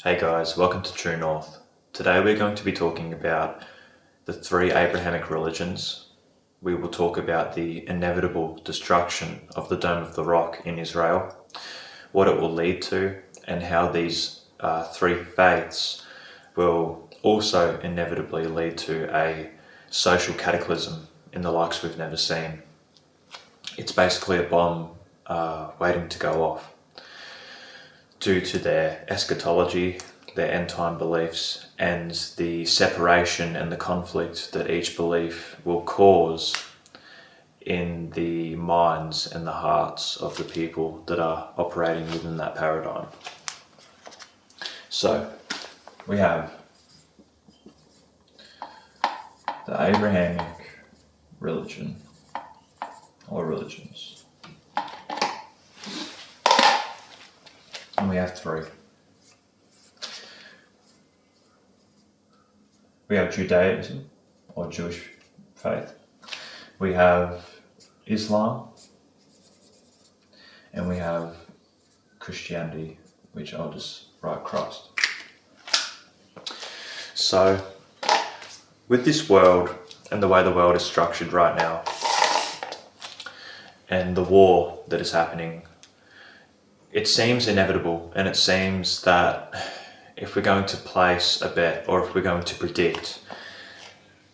Hey guys, welcome to True North. Today we're going to be talking about the three Abrahamic religions. We will talk about the inevitable destruction of the Dome of the Rock in Israel, what it will lead to, and how these three faiths will also inevitably lead to a social cataclysm in the likes we've never seen. It's basically a bomb waiting to go off due to their eschatology, their end-time beliefs, and the separation and the conflict that each belief will cause in the minds and the hearts of the people that are operating within that paradigm. So, we have the Abrahamic religion, or religions. And we have three. We have Judaism, or Jewish faith. We have Islam, and we have Christianity, which I'll just write Christ. So, with this world and the way the world is structured right now, and the war that is happening, it seems inevitable, and it seems that if we're going to place a bet, or if we're going to predict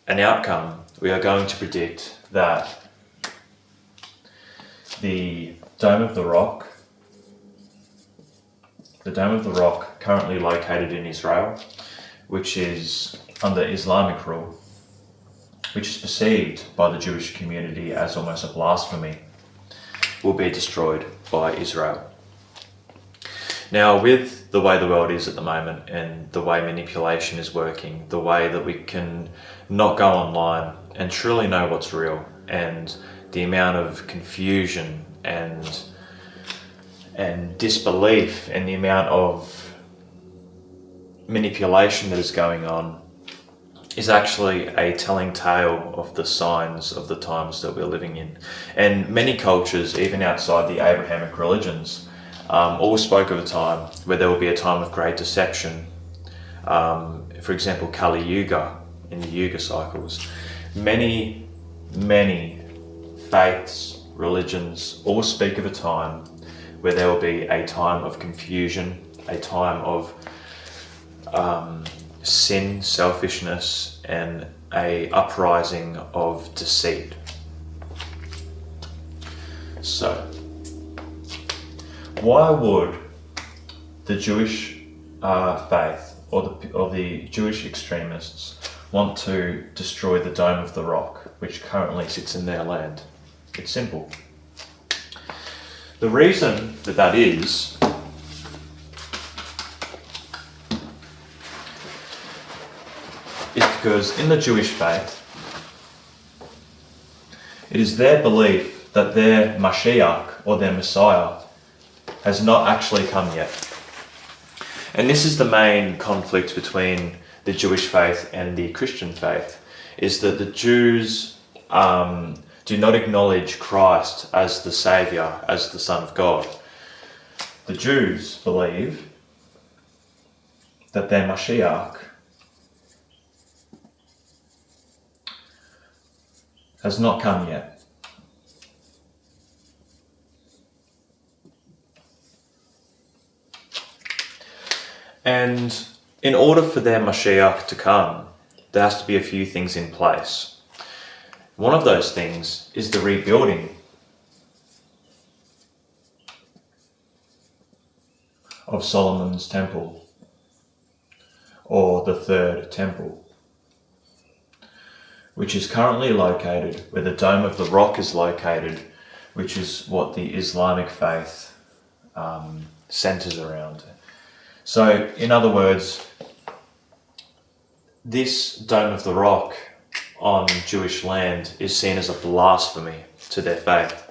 an outcome, we are going to predict that the Dome of the Rock currently located in Israel, which is under Islamic rule, which is perceived by the Jewish community as almost a blasphemy, will be destroyed by Israel. Now, with the way the world is at the moment and the way manipulation is working, the way that we can not go online and truly know what's real, and the amount of confusion and disbelief and the amount of manipulation that is going on, is actually a telling tale of the signs of the times that we're living in. And many cultures, even outside the Abrahamic religions, all spoke of a time where there will be a time of great deception. For example, Kali Yuga, in the Yuga cycles. Many faiths, religions, all speak of a time where there will be a time of confusion, a time of sin, selfishness, and a uprising of deceit. So, why would the Jewish faith or the Jewish extremists want to destroy the Dome of the Rock, which currently sits in their land? It's simple. The reason that is because in the Jewish faith, it is their belief that their Mashiach, or their Messiah, has not actually come yet. And this is the main conflict between the Jewish faith and the Christian faith, is that the Jews do not acknowledge Christ as the Saviour, as the Son of God. The Jews believe that their Mashiach has not come yet. And in order for their Mashiach to come, there has to be a few things in place. One of those things is the rebuilding of Solomon's temple, or the third temple, which is currently located where the Dome of the Rock is located, which is what the Islamic faith centers around. So, in other words, this Dome of the Rock on Jewish land is seen as a blasphemy to their faith.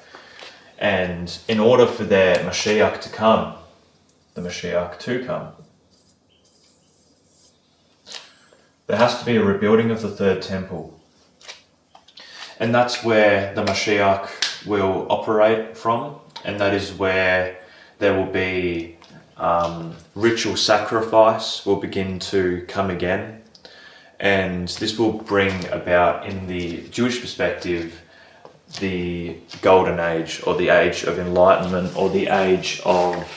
And in order for their Mashiach to come, there has to be a rebuilding of the third temple. And that's where the Mashiach will operate from, and that is where there will be Ritual sacrifice will begin to come again, and this will bring about, in the Jewish perspective, the golden age, or the age of enlightenment, or the age of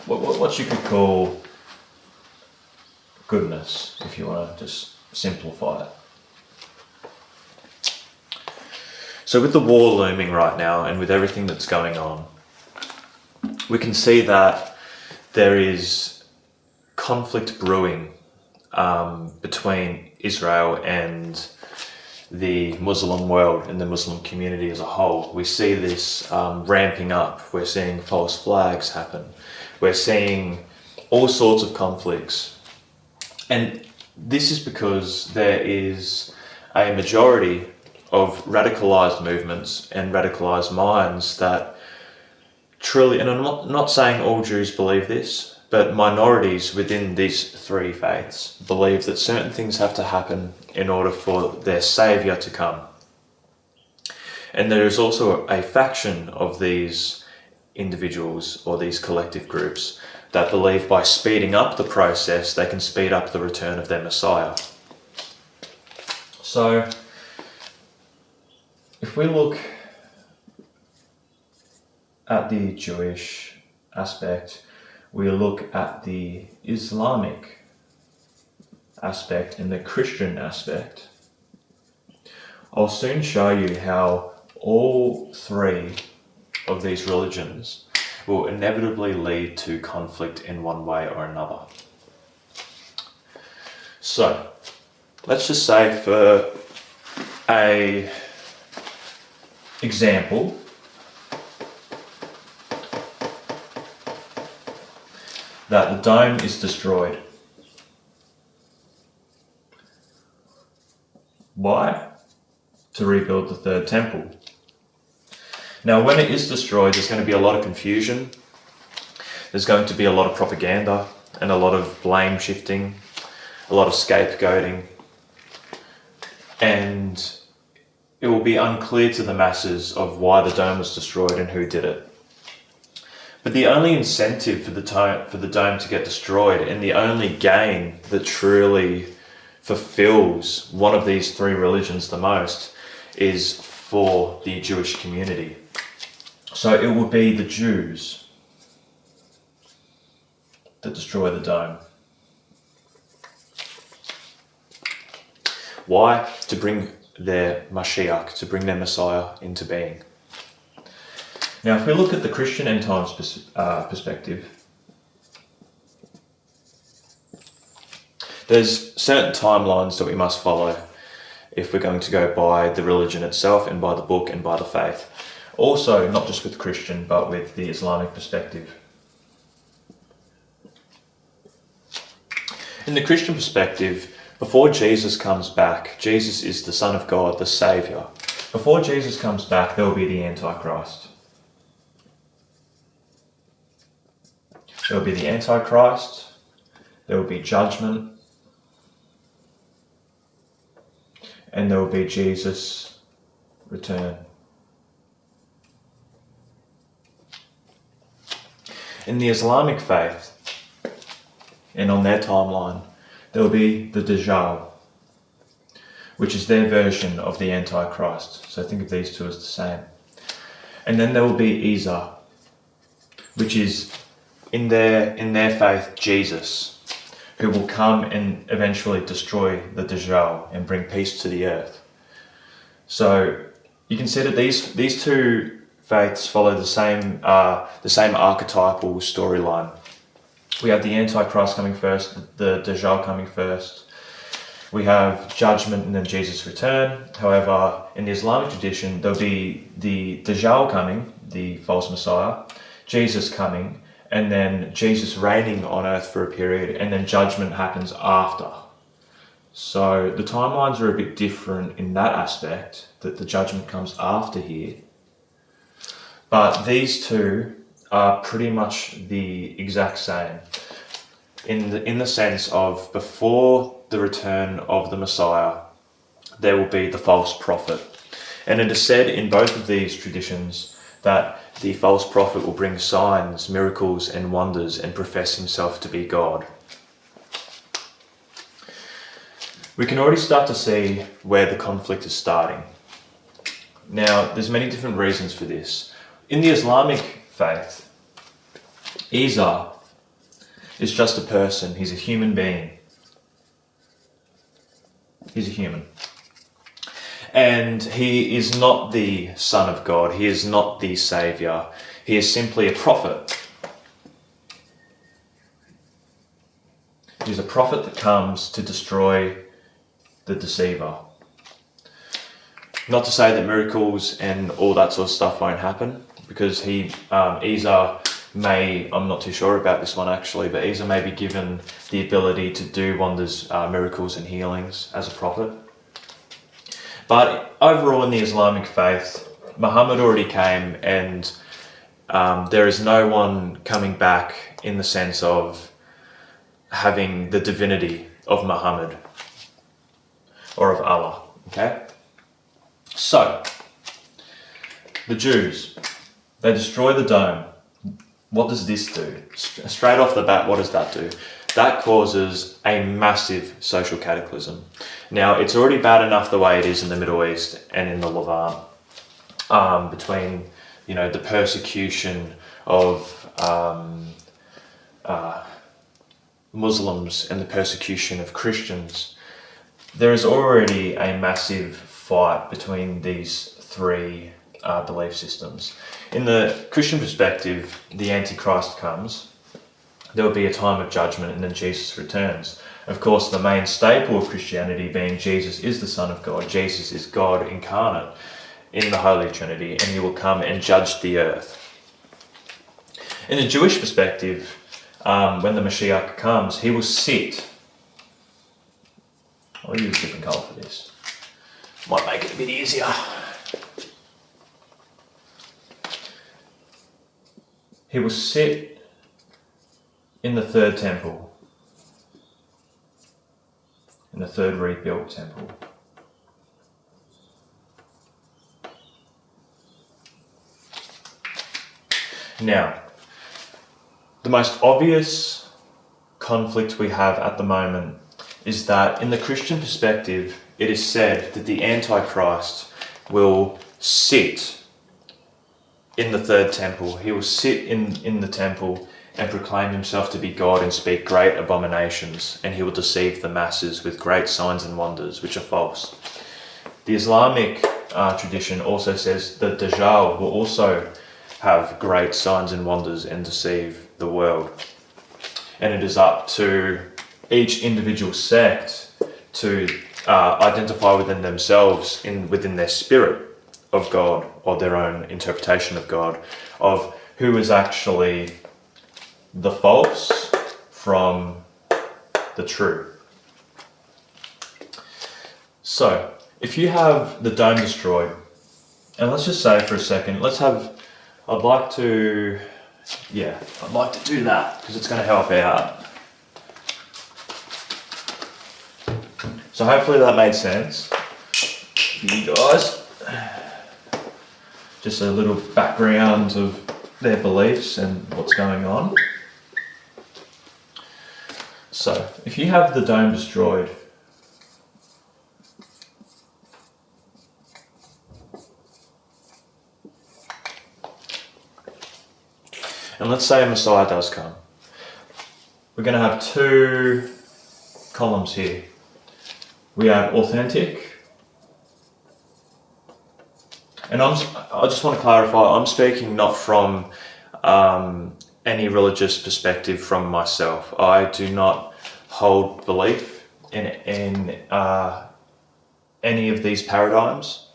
what you could call goodness, if you want to just simplify it. So with the war looming right now, and with everything that's going on, we can see that there is conflict brewing between Israel and the Muslim world and the Muslim community as a whole. We see this ramping up. We're seeing false flags happen. We're seeing all sorts of conflicts. And this is because there is a majority of radicalized movements and radicalized minds that truly, and I'm not saying all Jews believe this, but minorities within these three faiths believe that certain things have to happen in order for their saviour to come. And there is also a faction of these individuals, or these collective groups, that believe by speeding up the process they can speed up the return of their Messiah. So if we look at the Jewish aspect, we look at the Islamic aspect and the Christian aspect, I'll soon show you how all three of these religions will inevitably lead to conflict in one way or another. So, let's just say, for a example, that the dome is destroyed. Why? To rebuild the third temple. Now, when it is destroyed, there's going to be a lot of confusion. There's going to be a lot of propaganda and a lot of blame shifting, a lot of scapegoating, and it will be unclear to the masses of why the dome was destroyed and who did it. But the only incentive for the dome to get destroyed, and the only gain that truly fulfills one of these three religions the most, is for the Jewish community. So it will be the Jews that destroy the dome. Why? To bring their Mashiach, to bring their Messiah into being. Now, if we look at the Christian end times perspective, there's certain timelines that we must follow if we're going to go by the religion itself and by the book and by the faith. Also, not just with Christian, but with the Islamic perspective. In the Christian perspective, before Jesus comes back, Jesus is the Son of God, the Saviour. Before Jesus comes back, there will be the Antichrist. There will be the Antichrist, there will be judgment, and there will be Jesus' return. In the Islamic faith, and on their timeline, there will be the Dajjal, which is their version of the Antichrist. So think of these two as the same. And then there will be Isa, which is in their faith Jesus, who will come and eventually destroy the Dajjal and bring peace to the earth. So you can see that these two faiths follow the same archetypal storyline. We have the Antichrist coming first, the Dajjal coming first. We have judgment and then Jesus' return. However, in the Islamic tradition, there'll be the Dajjal coming, the false Messiah, Jesus coming, and then Jesus reigning on earth for a period, and then judgment happens after. So the timelines are a bit different in that aspect, that the judgment comes after here. But these two are pretty much the exact same in the sense of, before the return of the Messiah, there will be the false prophet. And it is said in both of these traditions that the false prophet will bring signs, miracles and wonders and profess himself to be God. We can already start to see where the conflict is starting. Now, there's many different reasons for this. In the Islamic faith, Isa is just a person. He's a human being. He's a human. And he is not the Son of God. He is not the Saviour. He is simply a prophet. He's a prophet that comes to destroy the deceiver. Not to say that miracles and all that sort of stuff won't happen, because Isa may, I'm not too sure about this one actually, but Isa may be given the ability to do wonders, miracles and healings as a prophet. But overall in the Islamic faith, Muhammad already came, and there is no one coming back in the sense of having the divinity of Muhammad or of Allah. Okay? So, the Jews, they destroy the dome. What does this do? Straight off the bat, what does that do? That causes a massive social cataclysm. Now, it's already bad enough the way it is in the Middle East and in the Levant, between, the persecution of Muslims and the persecution of Christians. There is already a massive fight between these three belief systems. In the Christian perspective, the Antichrist comes. There will be a time of judgment and then Jesus returns. Of course, the main staple of Christianity being Jesus is the Son of God. Jesus is God incarnate in the Holy Trinity, and he will come and judge the earth. In the Jewish perspective, when the Mashiach comes, he will sit. I'll use a different colour for this. Might make it a bit easier. He will sit in the third temple, in the third rebuilt temple. Now, the most obvious conflict we have at the moment is that in the Christian perspective, it is said that the Antichrist will sit in the third temple. He will sit in the temple and proclaim himself to be God and speak great abominations, and he will deceive the masses with great signs and wonders, which are false. The Islamic tradition also says that Dajjal will also have great signs and wonders and deceive the world. And it is up to each individual sect to identify within themselves, within their spirit of God, or their own interpretation of God, of who is actually the false from the true. So, if you have the dome destroyed, and let's just say for a second, I'd like to do that because it's going to help out. So hopefully that made sense for you guys. Just a little background of their beliefs and what's going on. So, if you have the dome destroyed, and let's say a Messiah does come, we're going to have two columns here. We have authentic, and I just want to clarify, I'm speaking not from any religious perspective from myself. I do not hold belief in any of these paradigms.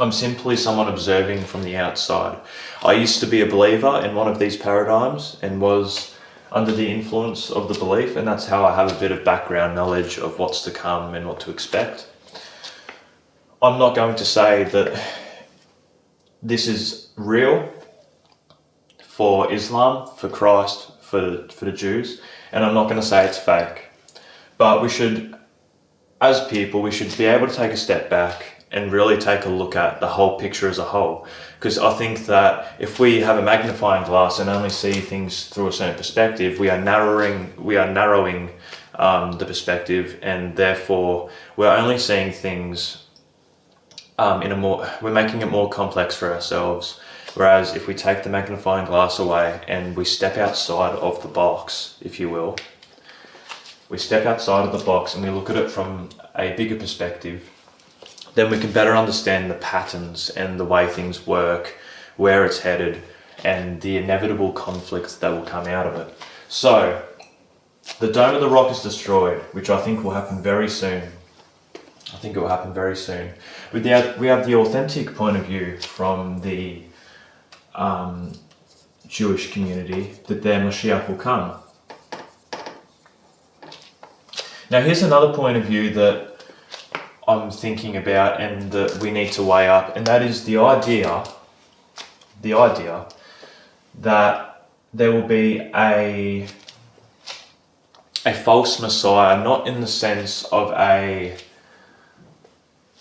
I'm simply someone observing from the outside. I used to be a believer in one of these paradigms and was under the influence of the belief, and that's how I have a bit of background knowledge of what's to come and what to expect. I'm not going to say that this is real for Islam, for Christ, for the Jews, and I'm not going to say it's fake. But we should, as people, we should be able to take a step back and really take a look at the whole picture as a whole. Because I think that if we have a magnifying glass and only see things through a certain perspective, we are narrowing the perspective, and therefore we're only seeing things we're making it more complex for ourselves. Whereas if we take the magnifying glass away and we step outside of the box, if you will, we step outside of the box and we look at it from a bigger perspective, then we can better understand the patterns and the way things work, where it's headed, and the inevitable conflicts that will come out of it. So, the Dome of the Rock is destroyed, which I think will happen very soon. I think it will happen very soon. We have the authentic point of view from the Jewish community that their Mashiach will come. Now here's another point of view that I'm thinking about and that we need to weigh up, and that is the idea that there will be a false Messiah, not in the sense of a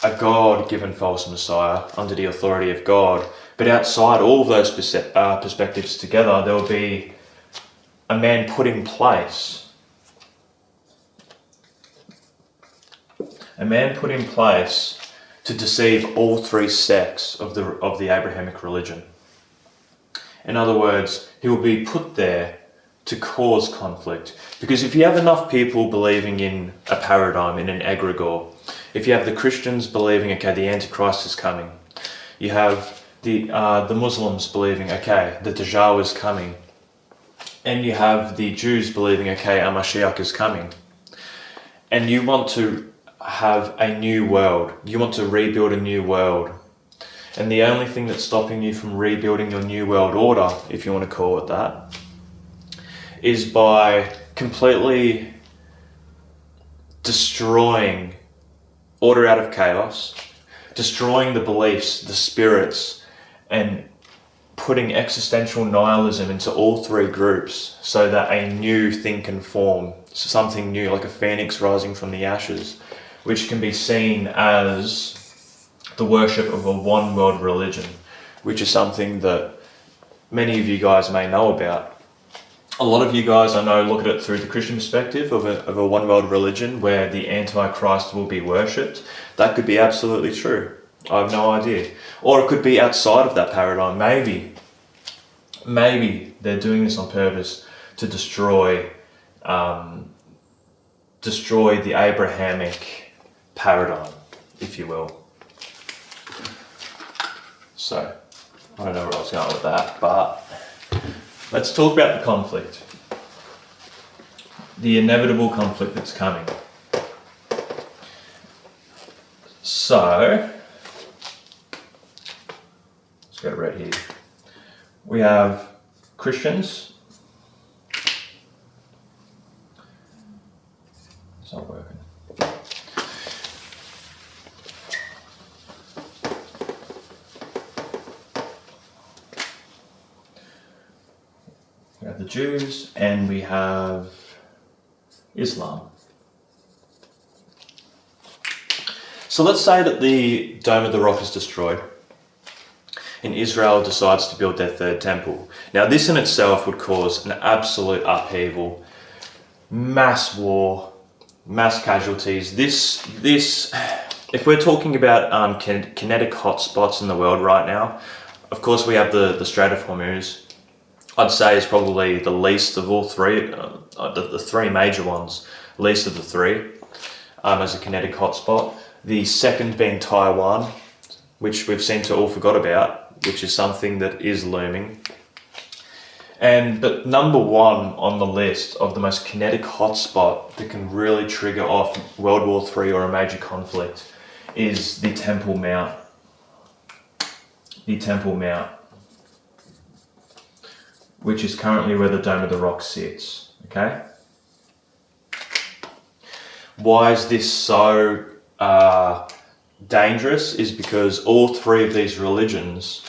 God-given false Messiah under the authority of God, but outside all of those perspectives together, there will be a man put in place. A man put in place to deceive all three sects of the Abrahamic religion. In other words, he will be put there to cause conflict. Because if you have enough people believing in a paradigm, in an egregore, if you have the Christians believing, okay, the Antichrist is coming, you have the Muslims believing, okay, the Dajjal is coming, and you have the Jews believing, okay, a Mashiach is coming, and you want to have a new world, you want to rebuild a new world, and the only thing that's stopping you from rebuilding your new world order, if you want to call it that, is by completely destroying order out of chaos, destroying the beliefs, the spirits, and putting existential nihilism into all three groups so that a new thing can form, something new, like a phoenix rising from the ashes, which can be seen as the worship of a one world religion, which is something that many of you guys may know about. A lot of you guys, I know, look at it through the Christian perspective of a one world religion where the Antichrist will be worshipped. That could be absolutely true. I have no idea. Or it could be outside of that paradigm. Maybe they're doing this on purpose to destroy the Abrahamic paradigm, if you will. So, I don't know where I was going with that, but let's talk about the conflict. The inevitable conflict that's coming. So, let's go right here. We have Christians. It's not working. We have the Jews and we have Islam. So let's say that the Dome of the Rock is destroyed and Israel decides to build their third temple. Now this in itself would cause an absolute upheaval, mass war, mass casualties. This, if we're talking about kinetic hotspots in the world right now, of course we have the Strait of Hormuz. I'd say is probably the least of all three, the three major ones, least of the three, as a kinetic hotspot. The second being Taiwan, which we've seemed to all forgot about, which is something that is looming. But number one on the list of the most kinetic hotspot that can really trigger off World War III or a major conflict is the Temple Mount. The Temple Mount, which is currently where the Dome of the Rock sits, okay? Why is this so dangerous? Is because all three of these religions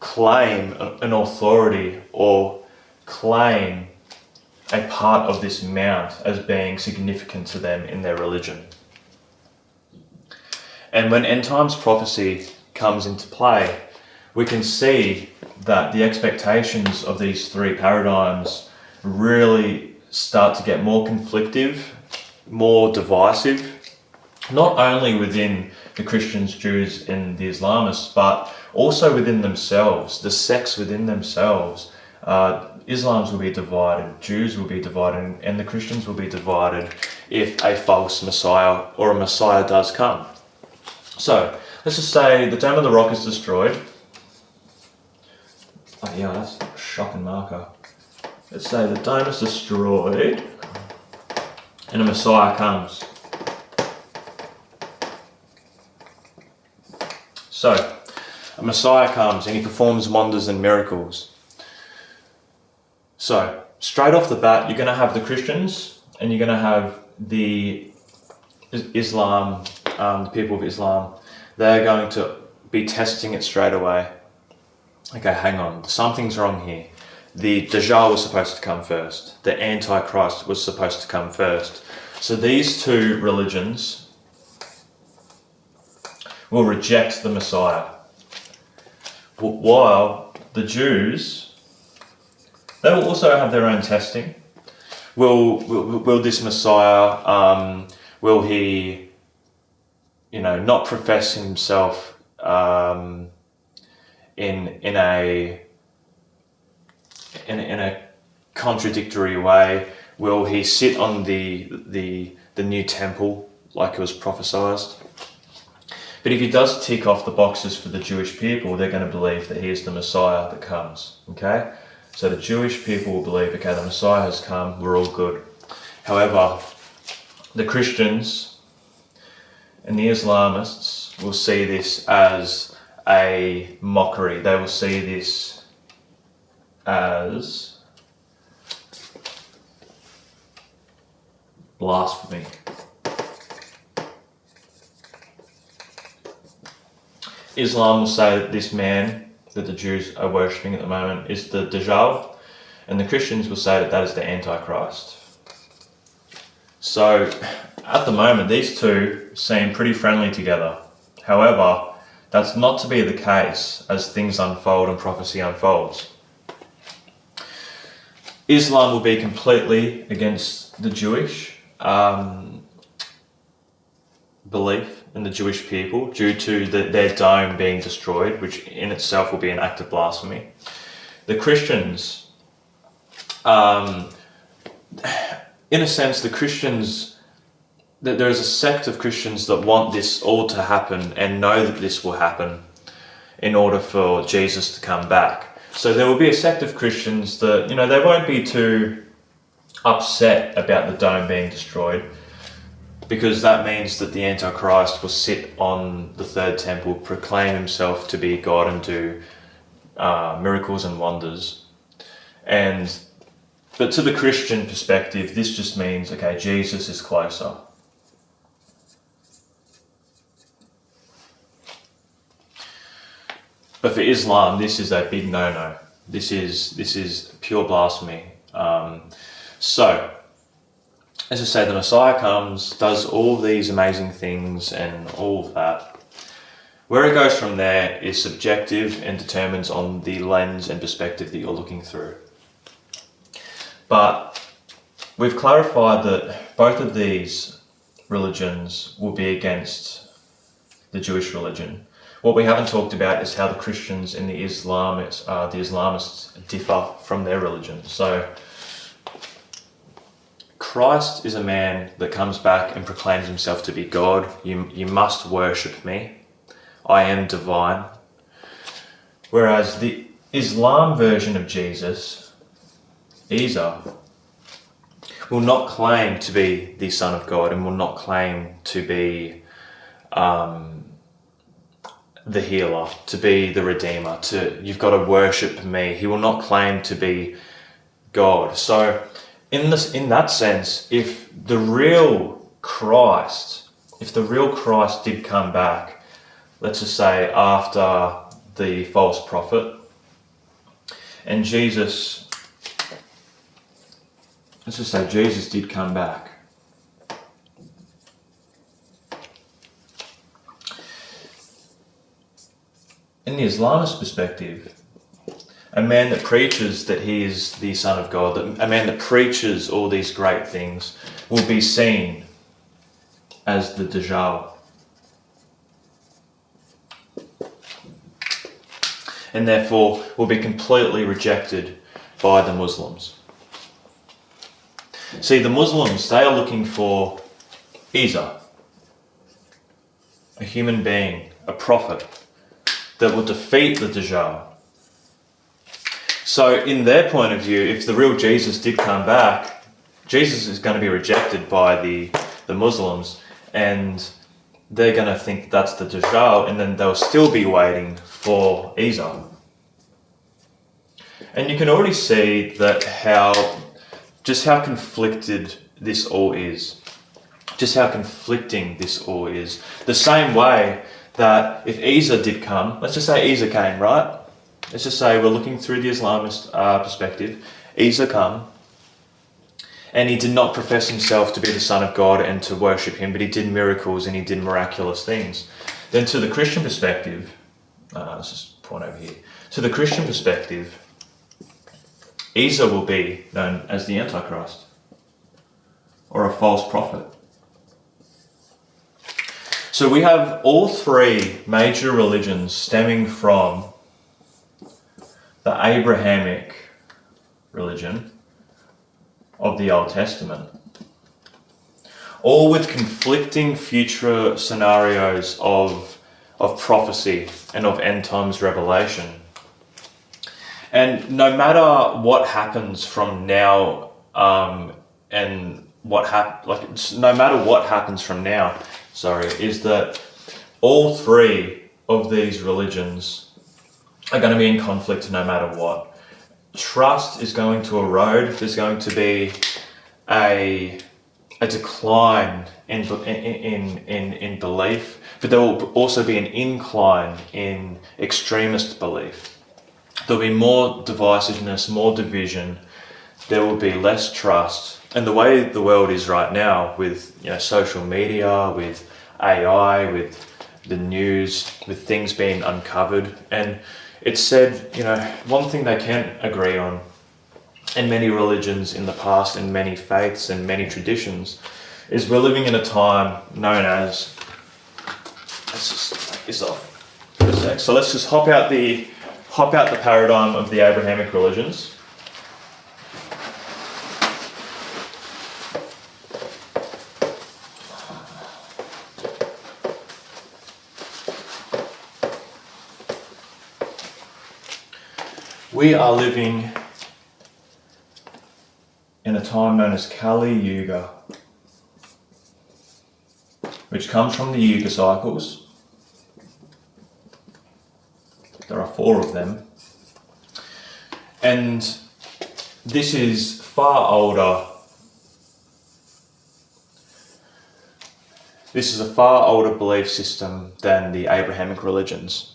claim an authority or claim a part of this mount as being significant to them in their religion. And when end times prophecy comes into play, we can see that the expectations of these three paradigms really start to get more conflictive, more divisive, not only within the Christians, Jews, and the Islamists, but also within themselves, the sects within themselves. Islams will be divided, Jews will be divided, and the Christians will be divided if a false Messiah or a Messiah does come. So, let's just say the Dome of the Rock is destroyed. Oh yeah, that's a shocking marker. Let's say the dome is destroyed and a Messiah comes. So, a Messiah comes and he performs wonders and miracles. So, straight off the bat, you're going to have the Christians and you're going to have the Islam, the people of Islam. They're going to be testing it straight away. Okay, hang on, something's wrong here. The Dajjal was supposed to come first. The Antichrist was supposed to come first. So these two religions will reject the Messiah. While the Jews, they will also have their own testing. Will this Messiah, will he, not profess himself in a contradictory way? Will he sit on the new temple like it was prophesied? But if he does tick off the boxes for the Jewish people, they're going to believe that he is the Messiah that comes. Okay? So the Jewish people will believe, okay, the Messiah has come, we're all good. However, the Christians and the Islamists will see this as a mockery. They will see this as blasphemy. Islam will say that this man that the Jews are worshipping at the moment is the Dajjal, and the Christians will say that that is the Antichrist. So, at the moment, these two seem pretty friendly together. However, that's not to be the case as things unfold and prophecy unfolds. Islam will be completely against the Jewish belief in the Jewish people due to their dome being destroyed, which in itself will be an act of blasphemy. The Christians, in a sense, there is a sect of Christians that want this all to happen and know that this will happen in order for Jesus to come back. So there will be a sect of Christians that, they won't be too upset about the dome being destroyed, because that means that the Antichrist will sit on the third temple, proclaim himself to be God and do miracles and wonders. But to the Christian perspective, this just means, okay, Jesus is closer. But for Islam, this is a big no-no. This is pure blasphemy. So, as I say, the Messiah comes, does all these amazing things and all of that. Where it goes from there is subjective and determines on the lens and perspective that you're looking through. But we've clarified that both of these religions will be against the Jewish religion. What we haven't talked about is how the Christians and the Islamists differ from their religion. So, Christ is a man that comes back and proclaims himself to be God. You must worship me. I am divine. Whereas the Islam version of Jesus, Isa, will not claim to be the Son of God and will not claim to be the healer, to be the Redeemer, you've got to worship me. He will not claim to be God. So, in that sense, if the real Christ did come back, let's just say after the false prophet, and Jesus did come back, in the Islamist perspective, a man that preaches that he is the Son of God, a man that preaches all these great things, will be seen as the Dajjal. And therefore will be completely rejected by the Muslims. See, the Muslims, they are looking for Isa, a human being, a prophet, that will defeat the Dajjal. So in their point of view, if the real Jesus did come back, Jesus is going to be rejected by the Muslims, and they're going to think that's the Dajjal, and then they'll still be waiting for Isa. And you can already see that how conflicted this all is. Just how conflicting this all is. The same way that if Isa did come, let's just say Isa came, right? Let's just say we're looking through the Islamist perspective. Isa come, and he did not profess himself to be the Son of God and to worship him, but he did miracles and he did miraculous things. Then to the Christian perspective, let's just point over here. To the Christian perspective, Isa will be known as the Antichrist or a false prophet. So we have all three major religions stemming from the Abrahamic religion of the Old Testament, all with conflicting future scenarios of prophecy and of end times revelation. And no matter what happens from now, no matter what happens from now, is that all three of these religions are going to be in conflict no matter what. Trust is going to erode. There's going to be a decline in belief, but there will also be an incline in extremist belief. There'll be more divisiveness, more division. There will be less trust. And the way the world is right now, with social media, with AI, with the news, with things being uncovered, and it's said, one thing they can agree on, in many religions in the past, in many faiths and many traditions, is we're living in a time known as, let's just take this off for a sec. So let's just hop out the paradigm of the Abrahamic religions. We are living in a time known as Kali Yuga, which comes from the Yuga cycles. There are 4 of them. And this is far older. This is a far older belief system than the Abrahamic religions.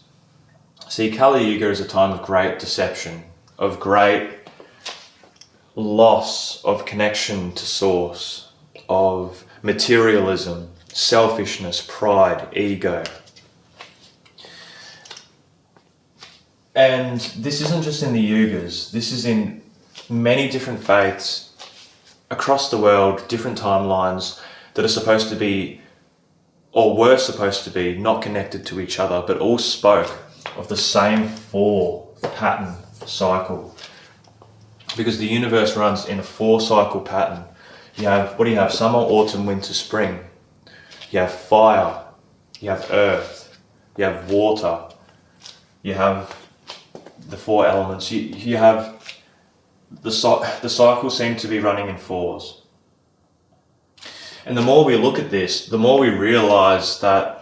See, Kali Yuga is a time of great deception, of great loss of connection to source, of materialism, selfishness, pride, ego. And this isn't just in the Yugas, this is in many different faiths across the world, different timelines that are supposed to be, or were supposed to be, not connected to each other, but all spoke of the same 4 pattern cycle. Because the universe runs in a 4 cycle pattern. What do you have? Summer, autumn, winter, spring. You have fire, you have earth, you have water, you have the 4 elements. You have the cycle seems to be running in 4s. And the more we look at this, the more we realize that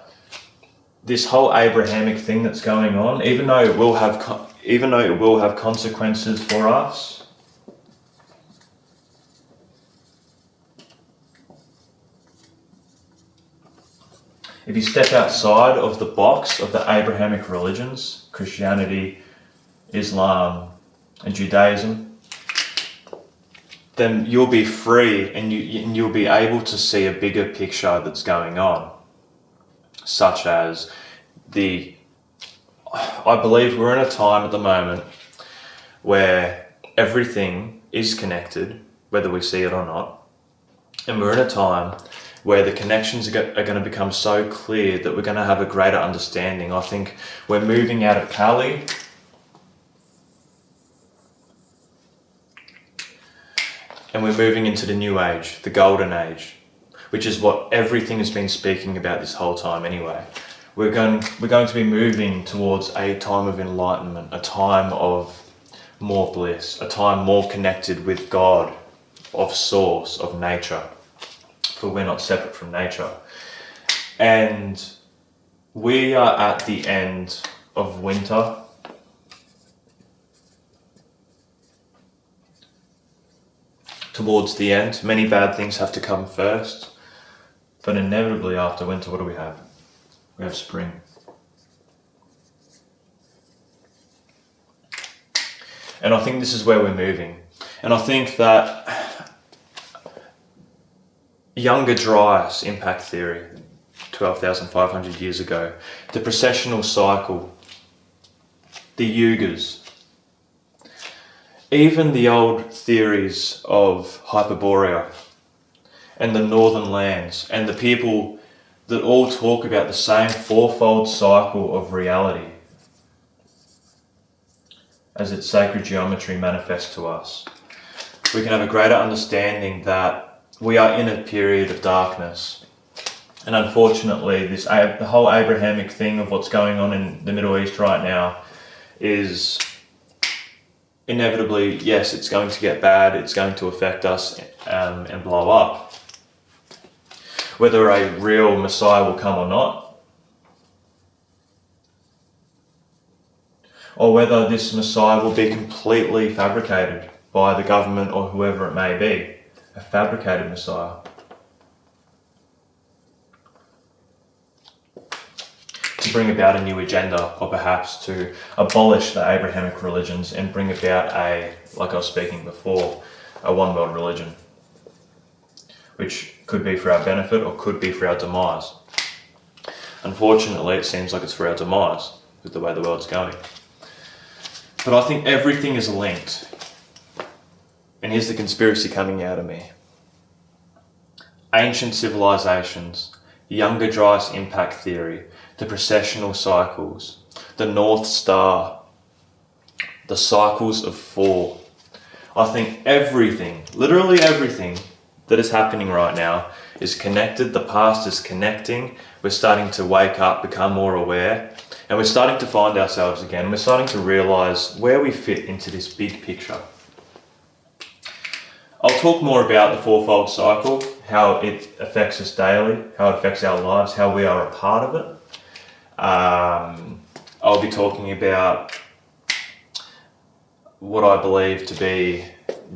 this whole Abrahamic thing that's going on, even though it will have consequences for us, if you step outside of the box of the Abrahamic religions, Christianity, Islam, and Judaism, then you'll be free and you'll be able to see a bigger picture that's going on, such as the I believe we're in a time at the moment where everything is connected, whether we see it or not. And we're in a time where the connections are going to become so clear that we're going to have a greater understanding. I think we're moving out of Kali and we're moving into the new age, the golden age, which is what everything has been speaking about this whole time anyway. We're going to be moving towards a time of enlightenment, a time of more bliss, a time more connected with God, of source, of nature. For we're not separate from nature. And we are at the end of winter. Towards the end, many bad things have to come first. But inevitably after winter, what do we have? We have spring. And I think this is where we're moving. And I think that younger Dryas impact theory, 12,500 years ago, the precessional cycle, the yugas, even the old theories of Hyperborea and the northern lands and the people that all talk about the same fourfold cycle of reality as its sacred geometry manifests to us. We can have a greater understanding that we are in a period of darkness. And unfortunately, the whole Abrahamic thing of what's going on in the Middle East right now is inevitably, yes, it's going to get bad, it's going to affect us and blow up. Whether a real Messiah will come or not, or whether this Messiah will be completely fabricated by the government or whoever it may be, a fabricated Messiah. To bring about a new agenda, or perhaps to abolish the Abrahamic religions and bring about like I was speaking before, a one world religion, which could be for our benefit or could be for our demise. Unfortunately, it seems like it's for our demise with the way the world's going. But I think everything is linked. And here's the conspiracy coming out of me. Ancient civilizations, younger Dryas impact theory, the precessional cycles, the North Star, the cycles of four. I think everything, literally everything that is happening right now is connected. The past is connecting. We're starting to wake up, become more aware, and we're starting to find ourselves again. We're starting to realize where we fit into this big picture. I'll talk more about the fourfold cycle, how it affects us daily, how it affects our lives, how we are a part of it. I'll be talking about what I believe to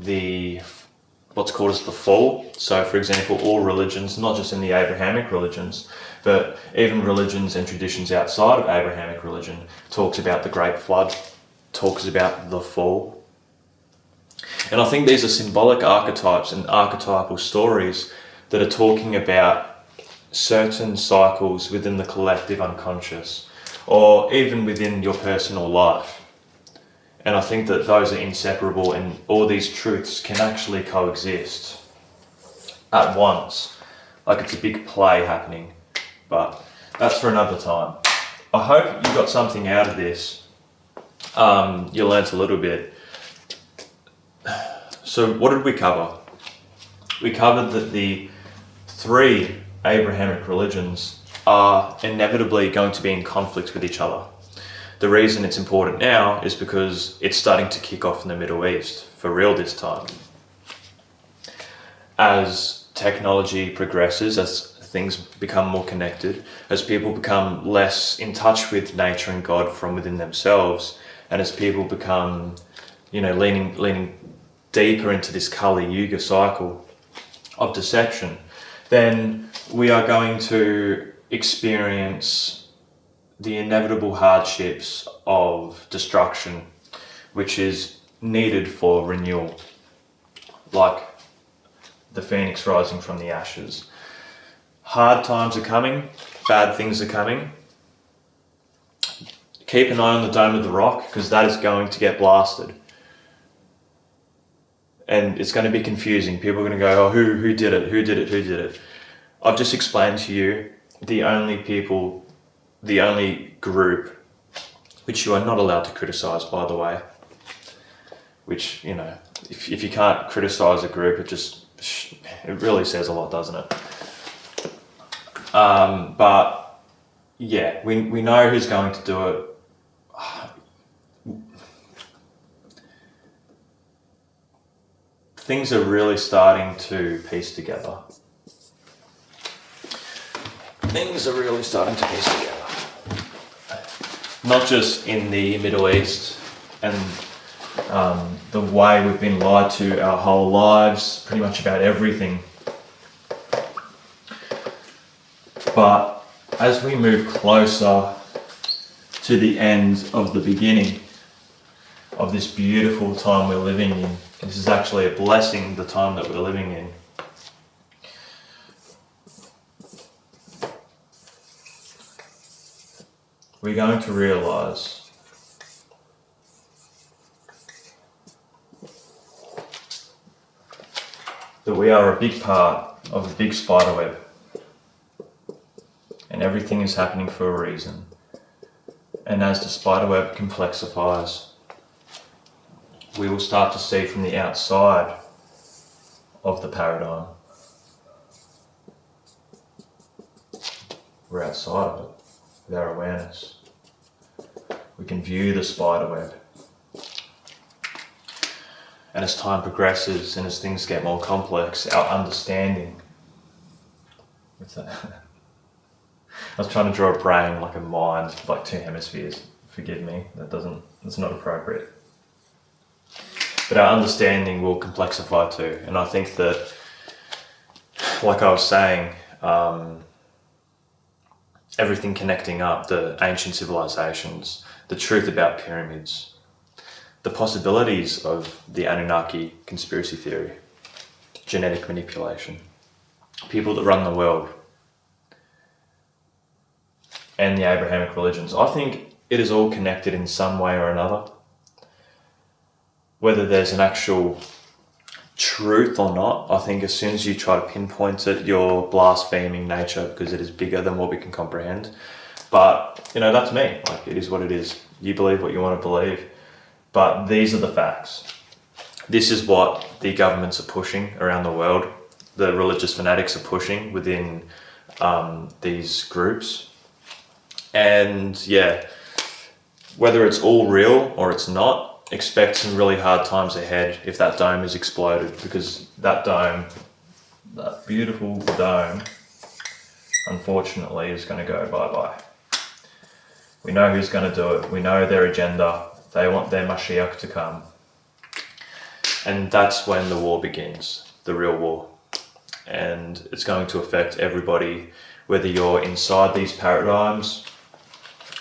be what's called as the fall. So for example, all religions, not just in the Abrahamic religions, but even religions and traditions outside of Abrahamic religion, talks about the Great Flood, talks about the fall. And I think these are symbolic archetypes and archetypal stories that are talking about certain cycles within the collective unconscious, or even within your personal life. And I think that those are inseparable, and all these truths can actually coexist at once. Like it's a big play happening, but that's for another time. I hope you got something out of this. You learnt a little bit. So what did we cover? We covered that the three Abrahamic religions are inevitably going to be in conflict with each other. The reason it's important now is because it's starting to kick off in the Middle East, for real this time. As technology progresses, as things become more connected, as people become less in touch with nature and God from within themselves, and as people become, leaning deeper into this Kali Yuga cycle of deception, then we are going to experience the inevitable hardships of destruction, which is needed for renewal, like the phoenix rising from the ashes. Hard times are coming, bad things are coming. keep an eye on the Dome of the Rock, because that is going to get blasted. And it's going to be confusing. People are going to go, oh, who did it? Who did it? Who did it? I've just explained to you the only group, which you are not allowed to criticize, by the way, which, you know, if you can't criticize a group, it really says a lot, doesn't it? But yeah, we know who's going to do it. Things are really starting to piece together. Not just in the Middle East and the way we've been lied to our whole lives, pretty much about everything. But as we move closer to the end of the beginning of this beautiful time we're living in, this is actually a blessing, the time that we're living in. We're going to realise that we are a big part of a big spider web, and everything is happening for a reason. And as the spider web complexifies, we will start to see from the outside of the paradigm. We're outside of it with our awareness. We can view the spider web. And as time progresses and as things get more complex, our understanding. What's that? I was trying to draw a brain like a mind, like two hemispheres. Forgive me, that's not appropriate. But our understanding will complexify too. And I think that, like I was saying, everything connecting up, the ancient civilizations, the truth about pyramids, the possibilities of the Anunnaki conspiracy theory, genetic manipulation, people that run the world, and the Abrahamic religions. I think it is all connected in some way or another. Whether there's an actual truth or not, I think as soon as you try to pinpoint it, you're blaspheming nature, because it is bigger than what we can comprehend. But, you know, that's me. Like, it is what it is. You believe what you want to believe. But these are the facts. This is what the governments are pushing around the world. The religious fanatics are pushing within these groups. And yeah, whether it's all real or it's not, expect some really hard times ahead if that dome is exploded, because that dome, that beautiful dome, unfortunately is going to go bye-bye. We know who's going to do it. We know their agenda. They want their Mashiach to come. And that's when the war begins, the real war. And it's going to affect everybody, whether you're inside these paradigms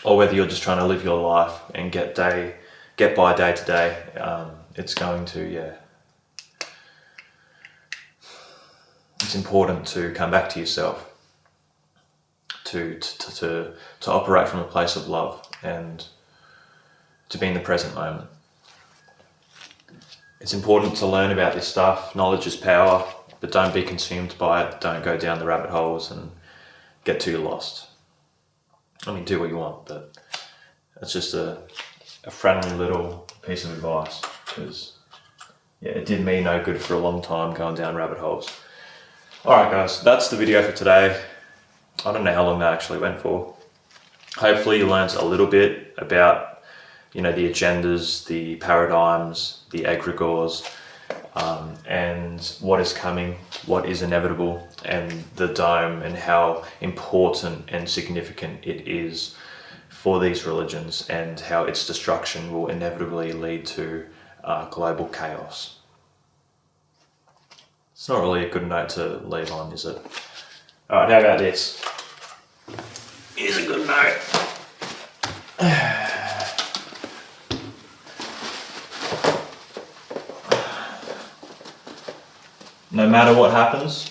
or whether you're just trying to live your life and get by day to day. It's going to, it's important to come back to yourself, to operate from a place of love and to be in the present moment. It's important to learn about this stuff. Knowledge is power, but don't be consumed by it. Don't go down the rabbit holes and get too lost. I mean, do what you want, but it's just a friendly little piece of advice, because it did me no good for a long time going down rabbit holes. Alright guys, that's the video for today. I don't know how long that actually went for. Hopefully you learned a little bit about, you know, the agendas, the paradigms, the egregores, and what is coming, what is inevitable, and the dome, and how important and significant it is for these religions, and how its destruction will inevitably lead to global chaos. It's not really a good note to leave on, is it? Alright, how about this? Here's a good note. No matter what happens,